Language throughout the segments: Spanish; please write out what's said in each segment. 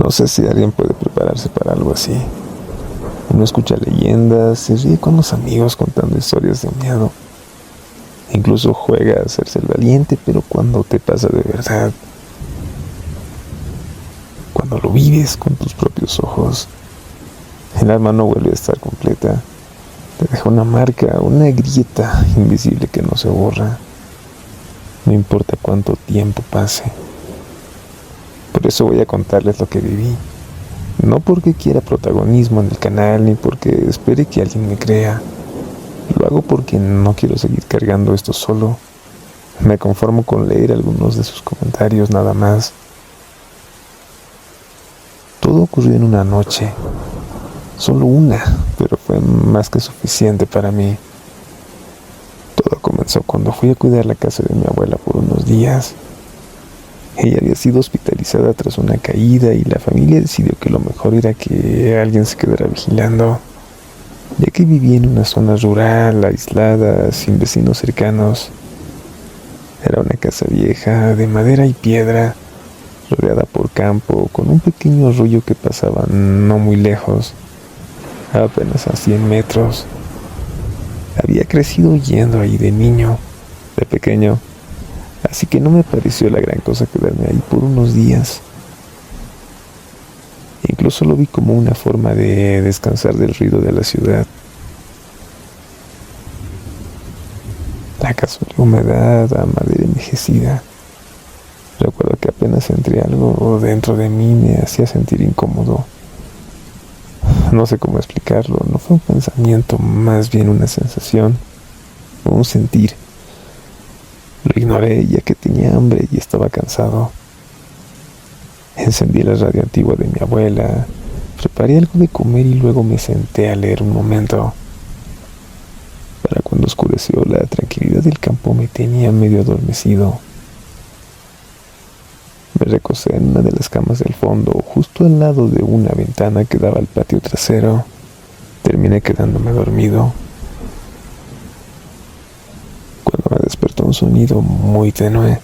No sé si alguien puede prepararse para algo así. Uno escucha leyendas, se ríe con los amigos contando historias de miedo. Incluso juega a hacerse el valiente, pero cuando te pasa de verdad, cuando lo vives con tus propios ojos, el alma no vuelve a estar completa. Te deja una marca, una grieta invisible que no se borra. No importa cuánto tiempo pase. Por eso voy a contarles lo que viví. No porque quiera protagonismo en el canal, ni porque espere que alguien me crea. Lo hago porque no quiero seguir cargando esto solo. Me conformo con leer algunos de sus comentarios nada más. Todo ocurrió en una noche. Solo una, pero fue más que suficiente para mí. Todo comenzó cuando fui a cuidar la casa de mi abuela por unos días. Ella había sido hospitalizada tras una caída y la familia decidió que lo mejor era que alguien se quedara vigilando, ya que vivía en una zona rural, aislada, sin vecinos cercanos. Era una casa vieja, de madera y piedra, rodeada por campo, con un pequeño arroyo que pasaba no muy lejos, apenas a 100 metros. Había crecido yendo ahí de niño, de pequeño, así que no me pareció la gran cosa quedarme ahí por unos días. Incluso lo vi como una forma de descansar del ruido de la ciudad. La casa olía a humedad, a madera envejecida. Recuerdo que apenas entré, algo dentro de mí me hacía sentir incómodo. No sé cómo explicarlo, no fue un pensamiento, más bien una sensación, un sentir. Lo ignoré ya que tenía hambre y estaba cansado. Encendí la radio antigua de mi abuela, preparé algo de comer y luego me senté a leer un momento. Para cuando oscureció, la tranquilidad del campo me tenía medio adormecido. Me recosté en una de las camas del fondo, justo al lado de una ventana que daba al patio trasero. Terminé quedándome dormido. Cuando me despertó un sonido muy tenue.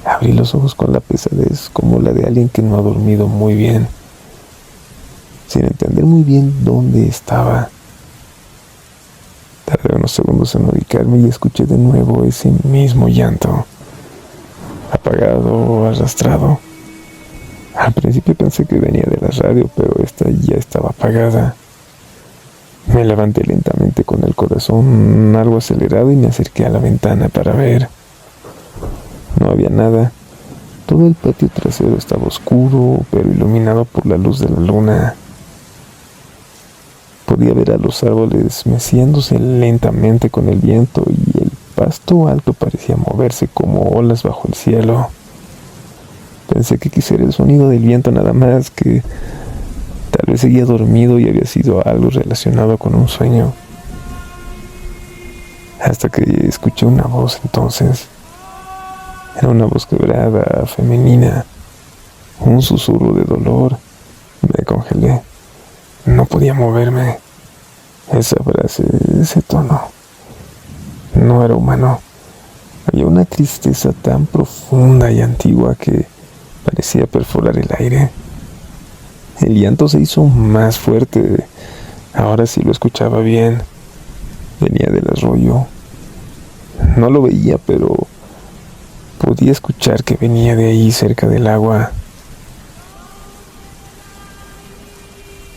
Abrí los ojos con la pesadez como la de alguien que no ha dormido muy bien, sin entender muy bien dónde estaba. Tardé unos segundos en ubicarme y escuché de nuevo ese mismo llanto, apagado, arrastrado. Al principio pensé que venía de la radio, pero esta ya estaba apagada. Me levanté lentamente con el corazón algo acelerado y me acerqué a la ventana para ver. No había nada. Todo el patio trasero estaba oscuro, pero iluminado por la luz de la luna. Podía ver a los árboles meciéndose lentamente con el viento y el pasto alto parecía moverse como olas bajo el cielo. Pensé que quizá era el sonido del viento nada más, que tal vez seguía dormido y había sido algo relacionado con un sueño. Hasta que escuché una voz entonces. Era una voz quebrada, femenina, un susurro de dolor. Me congelé. No podía moverme. Esa frase, ese tono, no era humano. Había una tristeza tan profunda y antigua que parecía perforar el aire. El llanto se hizo más fuerte. Ahora sí lo escuchaba bien. Venía del arroyo. No lo veía, pero podía escuchar que venía de ahí, cerca del agua.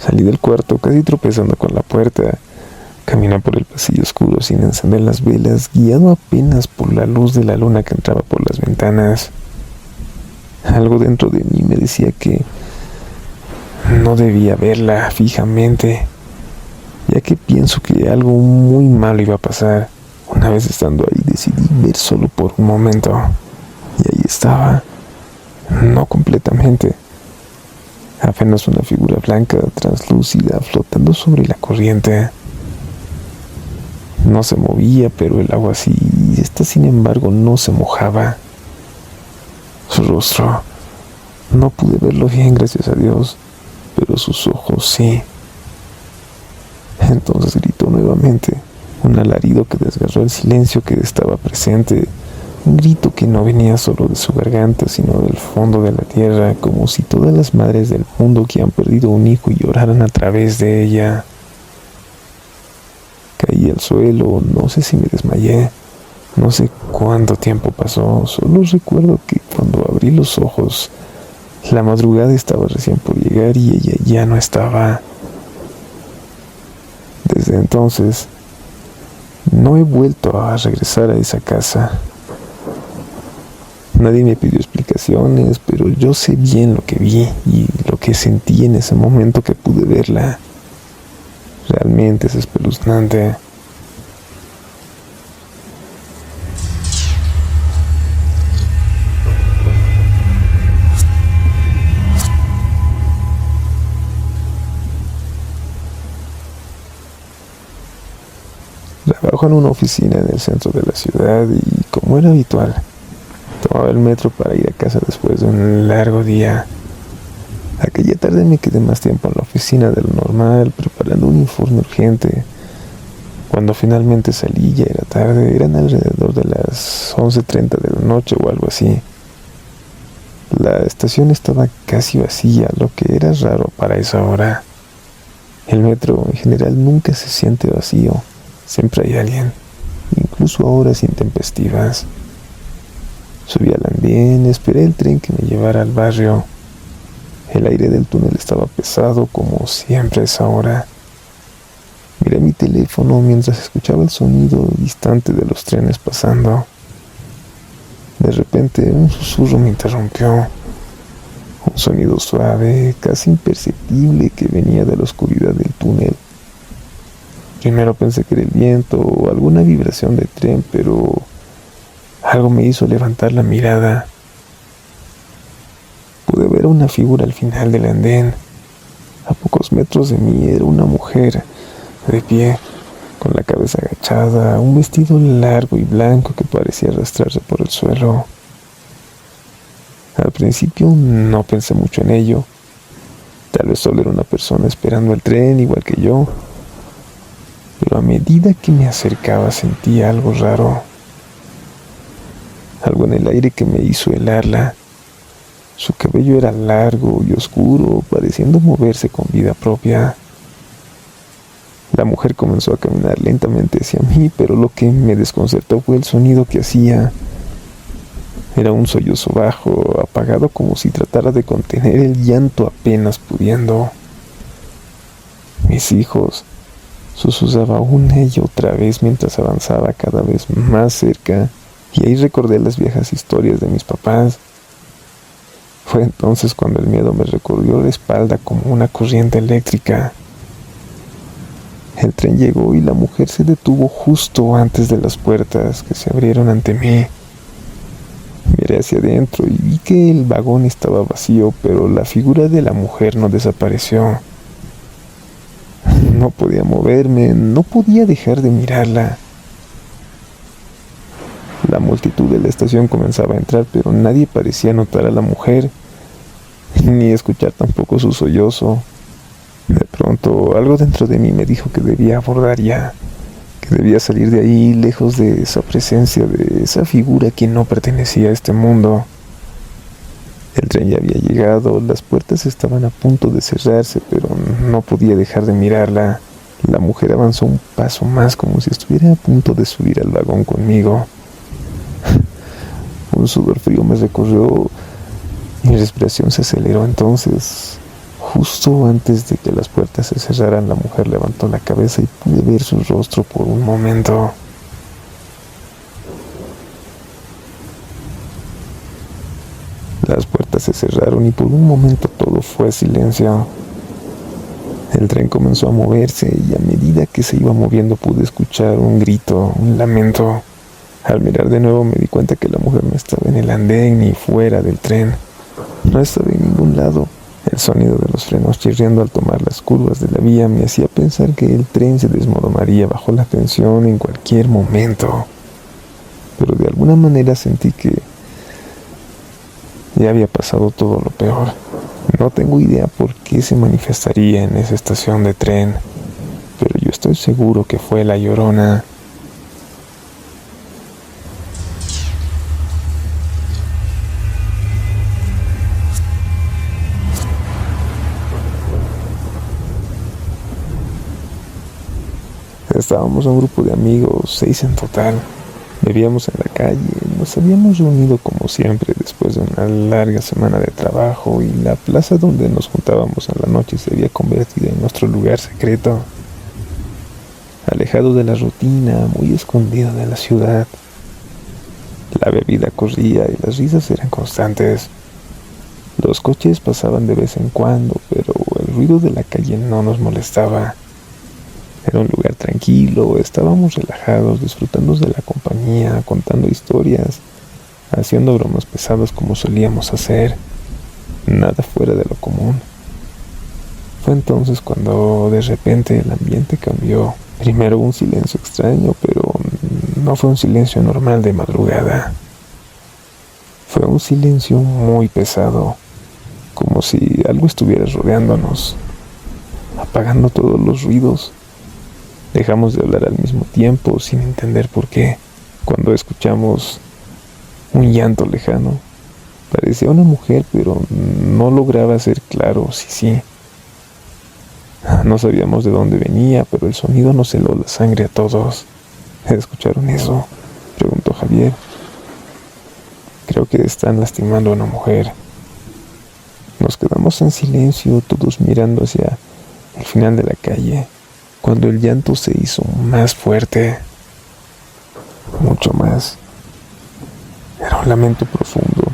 Salí del cuarto, casi tropezando con la puerta. Caminé por el pasillo oscuro sin encender las velas, guiado apenas por la luz de la luna que entraba por las ventanas. Algo dentro de mí me decía que no debía verla fijamente, ya que pienso que algo muy malo iba a pasar. Una vez estando ahí decidí ver solo por un momento, y ahí estaba, no completamente. Apenas una figura blanca, translúcida, flotando sobre la corriente. No se movía, pero el agua sí, y esta sin embargo no se mojaba. Su rostro, no pude verlo bien, gracias a Dios, pero sus ojos sí. Entonces gritó nuevamente, un alarido que desgarró el silencio que estaba presente, Un grito que no venía solo de su garganta, sino del fondo de la tierra, como si todas las madres del mundo que han perdido un hijo lloraran a través de ella. Caí al suelo, no sé si me desmayé, no sé cuánto tiempo pasó, solo recuerdo que cuando abrí los ojos, la madrugada estaba recién por llegar y ella ya no estaba. Desde entonces, no he vuelto a regresar a esa casa. Nadie me pidió explicaciones, pero yo sé bien lo que vi y lo que sentí en ese momento que pude verla. Realmente es espeluznante. Trabajo en una oficina en el centro de la ciudad y, como era habitual, tomaba el metro para ir a casa después de un largo día. Aquella tarde me quedé más tiempo en la oficina de lo normal, preparando un informe urgente. Cuando finalmente salí ya era tarde, eran alrededor de las 11:30 de la noche o algo así. La estación estaba casi vacía, lo que era raro para esa hora. El metro en general nunca se siente vacío, siempre hay alguien, incluso a horas intempestivas. Subí al andén, esperé el tren que me llevara al barrio. El aire del túnel estaba pesado, como siempre a esa hora. Miré mi teléfono mientras escuchaba el sonido distante de los trenes pasando. De repente, un susurro me interrumpió. Un sonido suave, casi imperceptible, que venía de la oscuridad del túnel. Primero pensé que era el viento o alguna vibración del tren, pero algo me hizo levantar la mirada. Pude ver una figura al final del andén. A pocos metros de mí era una mujer, de pie, con la cabeza agachada, un vestido largo y blanco que parecía arrastrarse por el suelo. Al principio no pensé mucho en ello. Tal vez solo era una persona esperando el tren, igual que yo. Pero a medida que me acercaba sentí algo raro. Algo en el aire que me hizo helarla. Su cabello era largo y oscuro, pareciendo moverse con vida propia. La mujer comenzó a caminar lentamente hacia mí, pero lo que me desconcertó fue el sonido que hacía. Era un sollozo bajo, apagado, como si tratara de contener el llanto apenas pudiendo. Mis hijos, susurraba una y otra vez mientras avanzaba cada vez más cerca, y ahí recordé las viejas historias de mis papás. Fue entonces cuando el miedo me recorrió la espalda como una corriente eléctrica. El tren llegó y la mujer se detuvo justo antes de las puertas que se abrieron ante mí. Miré hacia adentro y vi que el vagón estaba vacío, pero la figura de la mujer no desapareció. No podía moverme, no podía dejar de mirarla. La multitud de la estación comenzaba a entrar, pero nadie parecía notar a la mujer, ni escuchar tampoco su sollozo. De pronto, algo dentro de mí me dijo que debía abordar ya, que debía salir de ahí, lejos de esa presencia, de esa figura que no pertenecía a este mundo. El tren ya había llegado, las puertas estaban a punto de cerrarse, pero no podía dejar de mirarla. La mujer avanzó un paso más, como si estuviera a punto de subir al vagón conmigo. Un sudor frío me recorrió, mi respiración se aceleró. Entonces, justo antes de que las puertas se cerraran, la mujer levantó la cabeza y pude ver su rostro por un momento. Las puertas se cerraron y por un momento todo fue silencio. El tren comenzó a moverse y a medida que se iba moviendo pude escuchar un grito, un lamento. Al mirar de nuevo me di cuenta que la mujer no estaba en el andén ni fuera del tren. No estaba en ningún lado. El sonido de los frenos chirriando al tomar las curvas de la vía me hacía pensar que el tren se desmoronaría bajo la tensión en cualquier momento. Pero de alguna manera sentí que ya había pasado todo lo peor. No tengo idea por qué se manifestaría en esa estación de tren, pero yo estoy seguro que fue la Llorona. Estábamos un grupo de amigos, 6 en total. Bebíamos en la calle, nos habíamos reunido como siempre después de una larga semana de trabajo y la plaza donde nos juntábamos en la noche se había convertido en nuestro lugar secreto, alejado de la rutina, muy escondido de la ciudad. La bebida corría y las risas eran constantes. Los coches pasaban de vez en cuando, pero el ruido de la calle no nos molestaba. Era un lugar tranquilo, estábamos relajados, disfrutando de la compañía, contando historias, haciendo bromas pesadas como solíamos hacer, nada fuera de lo común. Fue entonces cuando de repente el ambiente cambió. Primero un silencio extraño, pero no fue un silencio normal de madrugada. Fue un silencio muy pesado, como si algo estuviera rodeándonos, apagando todos los ruidos. Dejamos de hablar al mismo tiempo, sin entender por qué. Cuando escuchamos un llanto lejano, parecía una mujer, pero no lograba ser claro si sí. No sabíamos de dónde venía, pero el sonido nos heló la sangre a todos. ¿Escucharon eso?, preguntó Javier. Creo que están lastimando a una mujer. Nos quedamos en silencio, todos mirando hacia el final de la calle, cuando el llanto se hizo más fuerte, mucho más. Era un lamento profundo.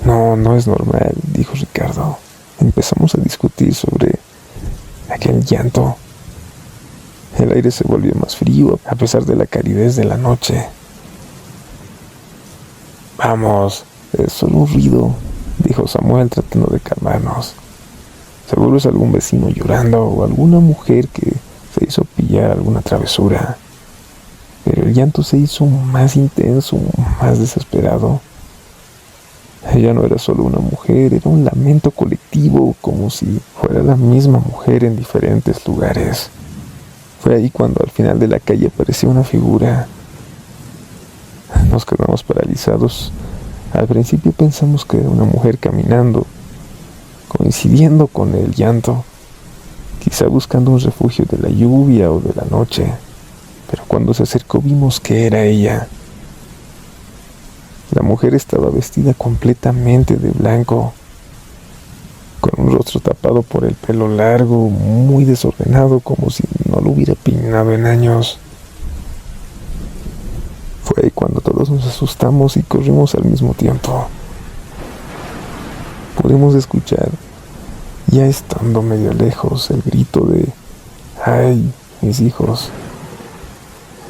No es normal, dijo Ricardo. Empezamos a discutir sobre aquel llanto. El aire se volvió más frío a pesar de la calidez de la noche. Vamos, es solo un ruido, dijo Samuel tratando de calmarnos. Seguro es algún vecino llorando o alguna mujer que se hizo pillar alguna travesura. Pero el llanto se hizo más intenso, más desesperado. Ella no era solo una mujer, era un lamento colectivo, como si fuera la misma mujer en diferentes lugares. Fue ahí cuando al final de la calle apareció una figura. Nos quedamos paralizados. Al principio pensamos que era una mujer caminando, coincidiendo con el llanto, quizá buscando un refugio de la lluvia o de la noche. Pero cuando se acercó vimos que era ella. La mujer estaba vestida completamente de blanco, con un rostro tapado por el pelo largo, muy desordenado, como si no lo hubiera peinado en años. Fue ahí cuando todos nos asustamos y corrimos al mismo tiempo. Pudimos escuchar, ya estando medio lejos, el grito de ¡ay, mis hijos!,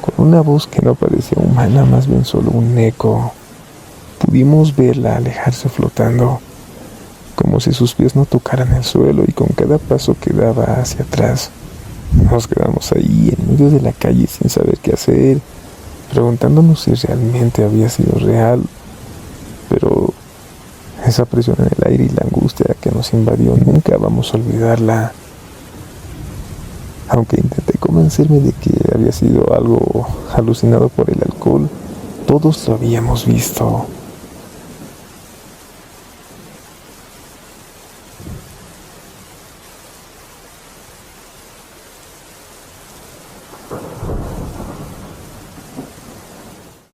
con una voz que no parecía humana, más bien solo un eco. Pudimos verla alejarse flotando, como si sus pies no tocaran el suelo, y con cada paso que daba hacia atrás, nos quedamos ahí en medio de la calle sin saber qué hacer, preguntándonos si realmente había sido real. Pero esa presión en el aire y la angustia que nos invadió, nunca vamos a olvidarla. Aunque intenté convencerme de que había sido algo alucinado por el alcohol, todos lo habíamos visto.